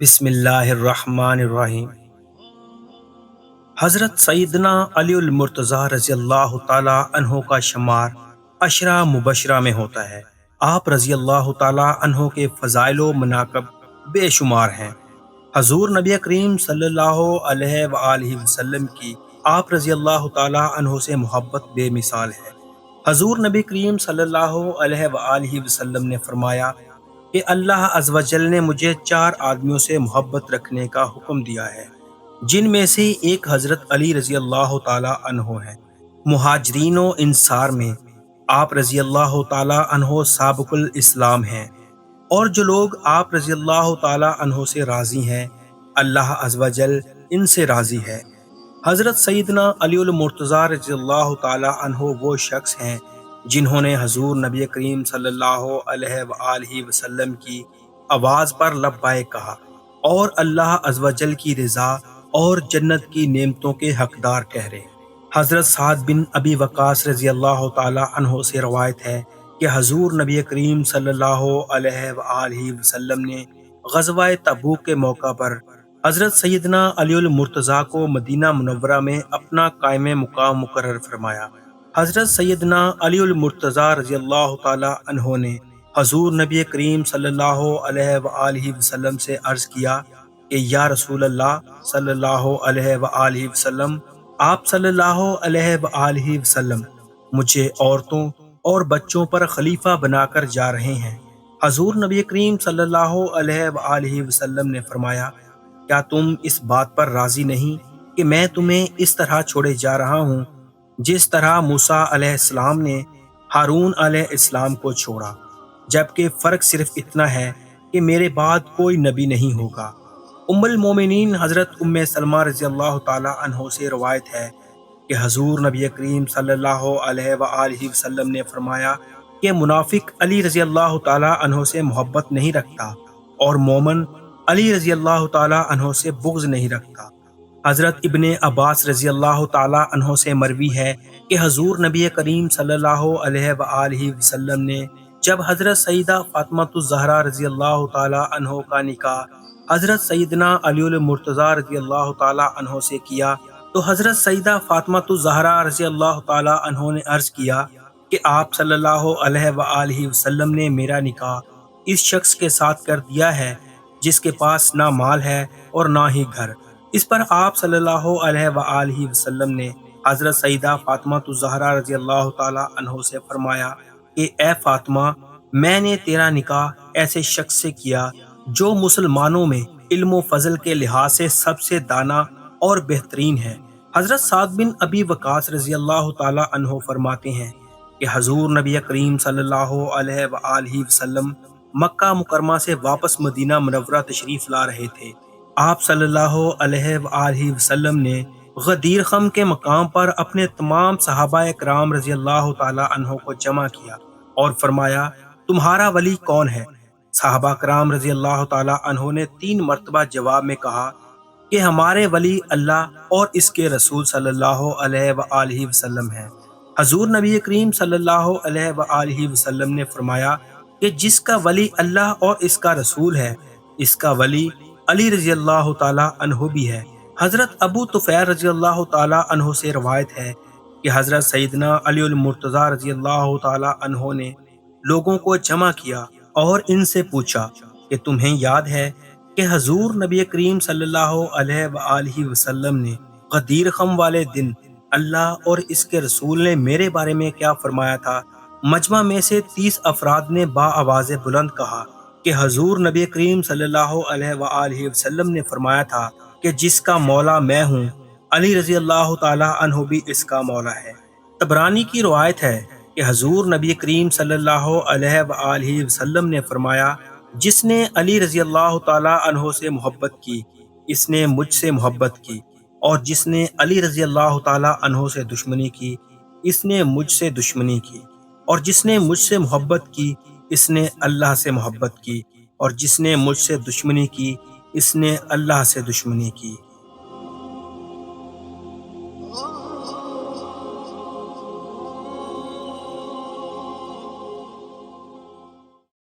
بسم اللہ الرحمن الرحیم۔ حضرت سیدنا علی المرتضیٰ رضی اللہ تعالی عنہ کا شمار عشرہ مبشرہ میں ہوتا ہے۔ آپ رضی اللہ تعالی عنہ کے فضائل و مناقب بے شمار ہیں۔ حضور نبی کریم صلی اللہ علیہ وآلہ وسلم کی آپ رضی اللہ تعالی عنہ سے محبت بے مثال ہے۔ حضور نبی کریم صلی اللہ علیہ وآلہ وسلم نے فرمایا کہ اللہ عز و جل نے مجھے 4 آدمیوں سے محبت رکھنے کا حکم دیا ہے، جن میں سے ایک حضرت علی رضی اللہ تعالی عنہ ہے۔ مہاجرین و انصار میں آپ رضی اللہ تعالی عنہ سابق الاسلام ہیں، اور جو لوگ آپ رضی اللہ تعالی عنہ سے راضی ہیں، اللہ عز و جل ان سے راضی ہے۔ حضرت سیدنا علی المرتضیٰ رضی اللہ تعالی عنہ وہ شخص ہیں جنہوں نے حضور نبی کریم صلی اللہ علیہ وآلہ وسلم کی آواز پر لبیک کہا اور اللہ عز و جل کی رضا اور جنت کی نعمتوں کے حقدار ٹھہرے۔ حضرت سعد بن ابی وقاص رضی اللہ تعالی عنہ سے روایت ہے کہ حضور نبی کریم صلی اللہ علیہ وآلہ وسلم نے غزوہ تبوک کے موقع پر حضرت سیدنا علی المرتضیٰ کو مدینہ منورہ میں اپنا قائم مقام مقرر فرمایا۔ حضرت سیدنا علی المرتضیٰ رضی اللہ تعالی عنہ نے حضور نبی کریم صلی اللہ علیہ وآلہ وسلم سے عرض کیا کہ یا رسول اللہ صلی اللہ علیہ وآلہ وسلم، آپ صلی اللہ علیہ وآلہ وسلم مجھے عورتوں اور بچوں پر خلیفہ بنا کر جا رہے ہیں۔ حضور نبی کریم صلی اللہ علیہ وآلہ وسلم نے فرمایا، کیا تم اس بات پر راضی نہیں کہ میں تمہیں اس طرح چھوڑے جا رہا ہوں جس طرح موسیٰ علیہ السلام نے ہارون علیہ السلام کو چھوڑا، جبکہ فرق صرف اتنا ہے کہ میرے بعد کوئی نبی نہیں ہوگا۔ ام المومنین حضرت ام سلمہ رضی اللہ تعالی عنہ سے روایت ہے کہ حضور نبی کریم صلی اللہ علیہ وآلہ وسلم نے فرمایا کہ منافق علی رضی اللہ تعالی عنہ سے محبت نہیں رکھتا اور مومن علی رضی اللہ تعالی عنہ سے بغض نہیں رکھتا۔ حضرت ابن عباس رضی اللہ تعالی عنہ سے مروی ہے کہ حضور نبی کریم صلی اللہ علیہ وآلہ وسلم نے جب حضرت سیدہ فاطمہ الزہرا رضی اللہ تعالی عنہ کا نکاح حضرت سیدنا علی المرتضیٰ رضی اللہ تعالی عنہ سے کیا تو حضرت سیدہ فاطمہ الزہرا رضی اللہ تعالی عنہ نے عرض کیا کہ آپ صلی اللہ علیہ وآلہ وسلم نے میرا نکاح اس شخص کے ساتھ کر دیا ہے جس کے پاس نہ مال ہے اور نہ ہی گھر۔ اس پر آپ صلی اللہ علیہ وآلہ وسلم نے حضرت سیدہ فاطمہ الزہرا رضی اللہ تعالی عنہ سے فرمایا کہ اے فاطمہ، میں نے تیرا نکاح ایسے شخص سے کیا جو مسلمانوں میں علم و فضل کے لحاظ سے سب سے دانا اور بہترین ہے۔ حضرت سعد بن ابی وقاص رضی اللہ تعالی عنہ فرماتے ہیں کہ حضور نبی کریم صلی اللہ علیہ وآلہ وسلم مکہ مکرمہ سے واپس مدینہ منورہ تشریف لا رہے تھے۔ آپ صلی اللہ علیہ وآلہ وسلم نے غدیر خم کے مقام پر اپنے تمام صحابہ کرام رضی اللہ تعالی عنہ کو جمع کیا اور فرمایا، تمہارا ولی کون ہے؟ صحابہ کرام رضی اللہ تعالی عنہ نے 3 مرتبہ جواب میں کہا کہ ہمارے ولی اللہ اور اس کے رسول صلی اللہ علیہ وآلہ وسلم ہیں۔ حضور نبی کریم صلی اللہ علیہ وآلہ وسلم نے فرمایا کہ جس کا ولی اللہ اور اس کا رسول ہے، اس کا ولی علی رضی اللہ تعالی عنہ بھی ہے۔ حضرت ابو طفیل رضی اللہ تعالی عنہ سے روایت ہے کہ حضرت سیدنا علی المرتضیٰ رضی اللہ تعالی عنہ نے لوگوں کو جمع کیا اور ان سے پوچھا کہ تمہیں یاد ہے کہ حضور نبی کریم صلی اللہ علیہ وآلہ وسلم نے غدیر خم والے دن اللہ اور اس کے رسول نے میرے بارے میں کیا فرمایا تھا؟ مجمع میں سے 30 افراد نے با آواز بلند کہا کہ حضور نبی کریم صلی اللہ علیہ وآلہ وسلم نے فرمایا تھا کہ جس کا مولا میں ہوں، علی رضی اللہ تعالی عنہ بھی اس کا مولا ہے۔ طبرانی کی روایت ہے کہ حضور نبی کریم صلی اللہ علیہ وآلہ وسلم نے فرمایا، جس نے علی رضی اللہ تعالی عنہ سے محبت کی، اس نے مجھ سے محبت کی، اور جس نے علی رضی اللہ تعالی عنہ سے دشمنی کی، اس نے مجھ سے دشمنی کی، اور جس نے مجھ سے محبت کی، اس نے اللہ سے محبت کی، اور جس نے مجھ سے دشمنی کی، اس نے اللہ سے دشمنی کی۔